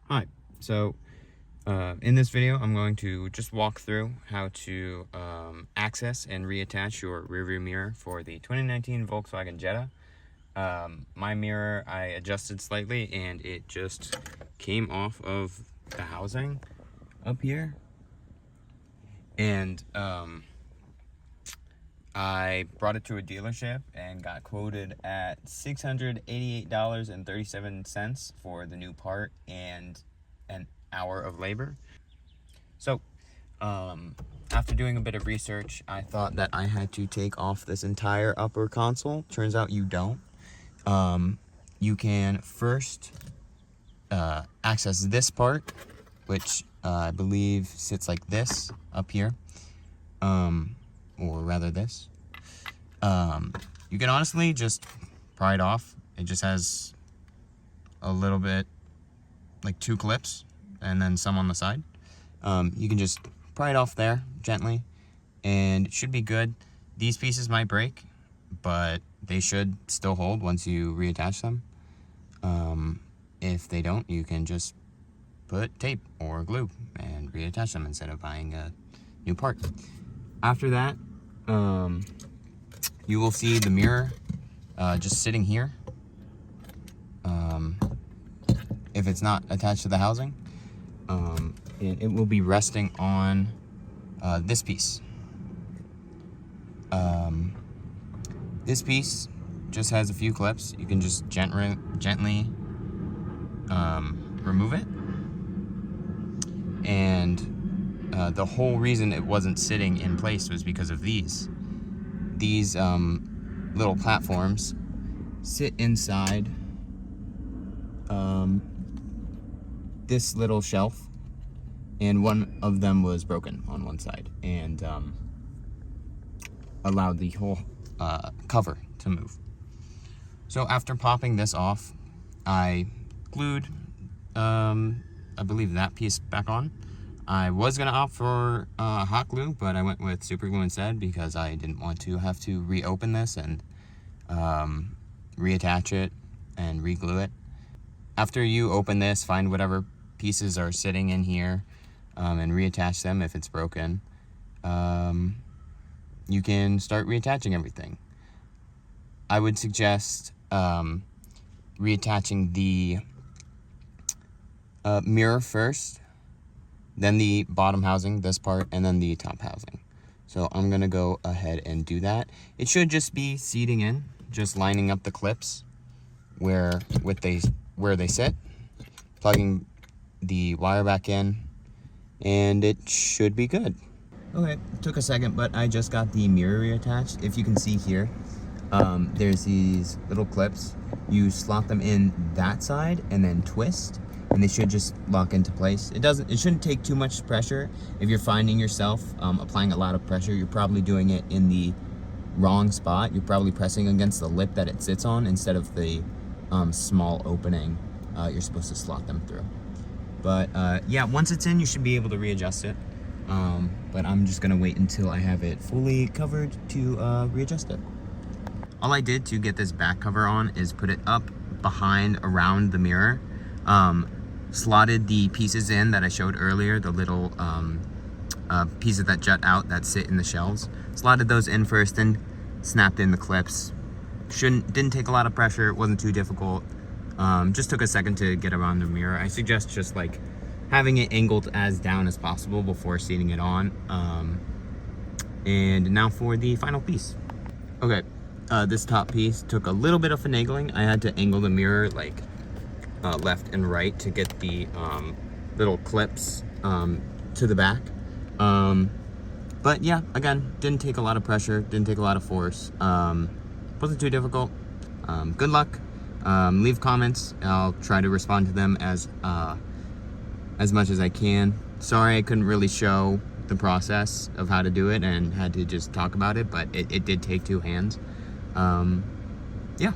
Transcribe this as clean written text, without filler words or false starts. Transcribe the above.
Hi, so in this video I'm going to just walk through how to access and reattach your rearview mirror for the 2019 Volkswagen Jetta. My mirror I adjusted slightly and it just came off of the housing up here, and I brought it to a dealership and got quoted at $688.37 for the new part and an hour of labor. So, after doing a bit of research, I thought that I had to take off this entire upper console. Turns out you don't. You can first access this part, which I believe sits like this up here. Or rather this. You can honestly just pry it off. It just has a little bit, like 2 clips and then some on the side. You can just pry it off there gently and it should be good. These pieces might break, but they should still hold once you reattach them. If they don't, you can just put tape or glue and reattach them instead of buying a new part. After that, you will see the mirror just sitting here. If it's not attached to the housing, and it will be resting on this piece. This piece just has a few clips. You can just gently remove it. And the whole reason it wasn't sitting in place was because of these little platforms sit inside this little shelf, and one of them was broken on one side and allowed the whole cover to move. So after popping this off, I glued I believe that piece back on. I was going to opt for hot glue, but I went with super glue instead because I didn't want to have to reopen this and reattach it and re-glue it. After you open this, find whatever pieces are sitting in here and reattach them if it's broken. You can start reattaching everything. I would suggest reattaching the mirror first, then the bottom housing, this part, and then the top housing. So I'm gonna go ahead and do that. It should just be seating in, just lining up the clips where they sit, plugging the wire back in, and it should be good. Okay, it took a second, but I just got the mirror reattached. If you can see here, there's these little clips. You slot them in that side and then twist, and they should just lock into place. It shouldn't take too much pressure. If you're finding yourself applying a lot of pressure, you're probably doing it in the wrong spot. You're probably pressing against the lip that it sits on instead of the small opening you're supposed to slot them through. But yeah, once it's in, you should be able to readjust it. But I'm just gonna wait until I have it fully covered to readjust it. All I did to get this back cover on is put it up behind around the mirror. Slotted the pieces in that I showed earlier, the little pieces that jut out that sit in the shelves. Slotted those in first, then snapped in the clips. Didn't take a lot of pressure, it wasn't too difficult. Just took a second to get around the mirror. I suggest just like having it angled as down as possible before seating it on. And now for the final piece. Okay, this top piece took a little bit of finagling. I had to angle the mirror like left and right to get the little clips to the back. But yeah, again, didn't take a lot of pressure, didn't take a lot of force. Wasn't too difficult. Good luck. Leave comments. I'll try to respond to them as much as I can. Sorry I couldn't really show the process of how to do it and had to just talk about it, but it did take 2 hands. Yeah.